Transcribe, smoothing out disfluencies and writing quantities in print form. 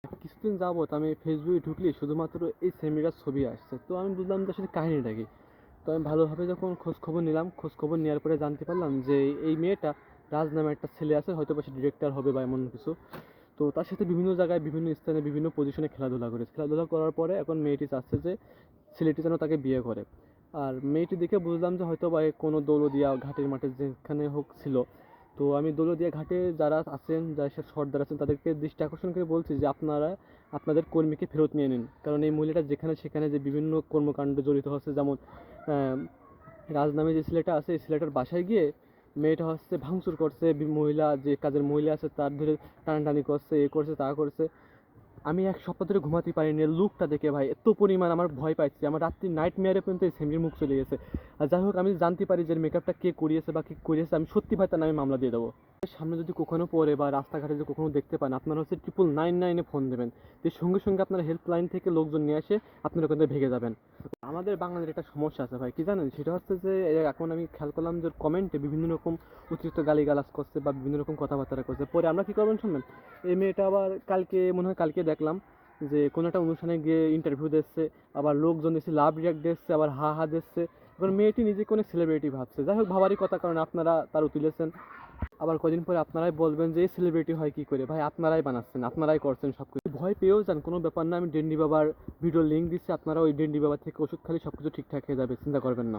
কিছুদিন যাবত আমি ফেসবুকে ঢুকলে শুধুমাত্র এই সেমিরার ছবি আসছে, তো আমি বুঝলাম যে আসলে কাহিনীটা কি। তো আমি ভালোভাবে যখন খোঁজ খবর নিলাম, খোঁজ খবর নেওয়ার পরে জানতে পারলাম যে এই মেয়েটা, রাজ নামে একটা ছেলে আছে, হয়তো বা সে ডিরেক্টর হবে বা এমন কিছু। তো তার সাথে বিভিন্ন জায়গায় বিভিন্ন স্থানে বিভিন্ন পজিশনে খেলাধুলা করেছে, খেলাধুলা করার পরে এখন মেয়েটি চাচ্ছে যে ছেলেটি যেন তাকে বিয়ে করে। আর মেয়েটি দেখে বুঝলাম যে হয়তো বা এ কোনো দৌলদিয়া ঘাটের মাঠে যেখানে হোক ছিল। তো আমি দৌলদিয়া ঘাটে যারা আছেন, যারা সব সর্দার আছেন, তাদেরকে দৃষ্টি আকর্ষণ করে বলছি যে আপনারা আপনাদের কর্মীকে ফেরত নিয়ে নিন, কারণ এই মহিলাটা যেখানে সেখানে যে বিভিন্ন কর্মকাণ্ডে জড়িত হচ্ছে, যেমন রাজ নামে যে ছেলেটা আছে, এই ছেলেটার বাসায় গিয়ে মেয়েটা হচ্ছে ভাঙচুর করছে, মহিলা যে কাজের মহিলা আছে তার ধরে টানাটানি করছে, এ করছে তা করছে। আমি এক সপ্তাহ ধরে ঘুমাতে পারিনি লুকটা দেখে ভাই, এত পরিমাণ আমার ভয় পাইছি, আমার রাত্রি নাইট মেয়ারে পর্যন্ত এই সেমরির মুখ চলে গেছে। আর যাই হোক, আমি জানতে পারি যে মেকআপটা কে করিয়েছে বা কে করিয়েছে, আমি সত্যি ভাই তার নামে মামলা দিয়ে দেবো। সামনে যদি কখনো পড়ে বা রাস্তাঘাটে যদি কখনো দেখতে পান, আপনারা হচ্ছে 999-এ ফোন দেবেন, যে সঙ্গে সঙ্গে আপনার হেল্পলাইন থেকে লোকজন নিয়ে আসে আপনার ওখান থেকে ভেগে যাবেন। আমাদের বাঙালির একটা সমস্যা আছে ভাই, কি জানেন, সেটা হচ্ছে যে এখন আমি খেয়াল করলাম যে কমেন্টে বিভিন্ন রকম অতিরিক্ত গালিগালাজ করছে বা বিভিন্ন রকম কথাবার্তা করছে, পরে আমরা কি করবেন শুনবেন। এই মেয়েটা আবার কালকে, মনে হয় কালকে দেখলাম যে কোনো একটা অনুষ্ঠানে গিয়ে ইন্টারভিউ দিচ্ছে, আবার লোকজন এসে লাভ রিয়াক্ট দিচ্ছে, আবার হা হা দিচ্ছে। এবার মেয়েটি নিজেকে অনেক সেলিব্রিটি ভাবছে, যাই হোক ভাবারই কথা, কারণ আপনারা তারও তুলেছেন। আবার কদিন পরে আপনারাই বলবেন যে এই সেলিব্রিটি হয় কি করে, ভাই আপনারাই বানাচ্ছেন, আপনারাই করছেন সব কিছু। ভয় পেয়েও যান, কোনো ব্যাপার না, আমি ডেন্ডি বাবার ভিডিও লিঙ্ক দিচ্ছি, আপনারা ওই ডেন্ডি বাবার থেকে ওষুধ খালি সব কিছু ঠিকঠাক হয়ে যাবে, চিন্তা করবেন না।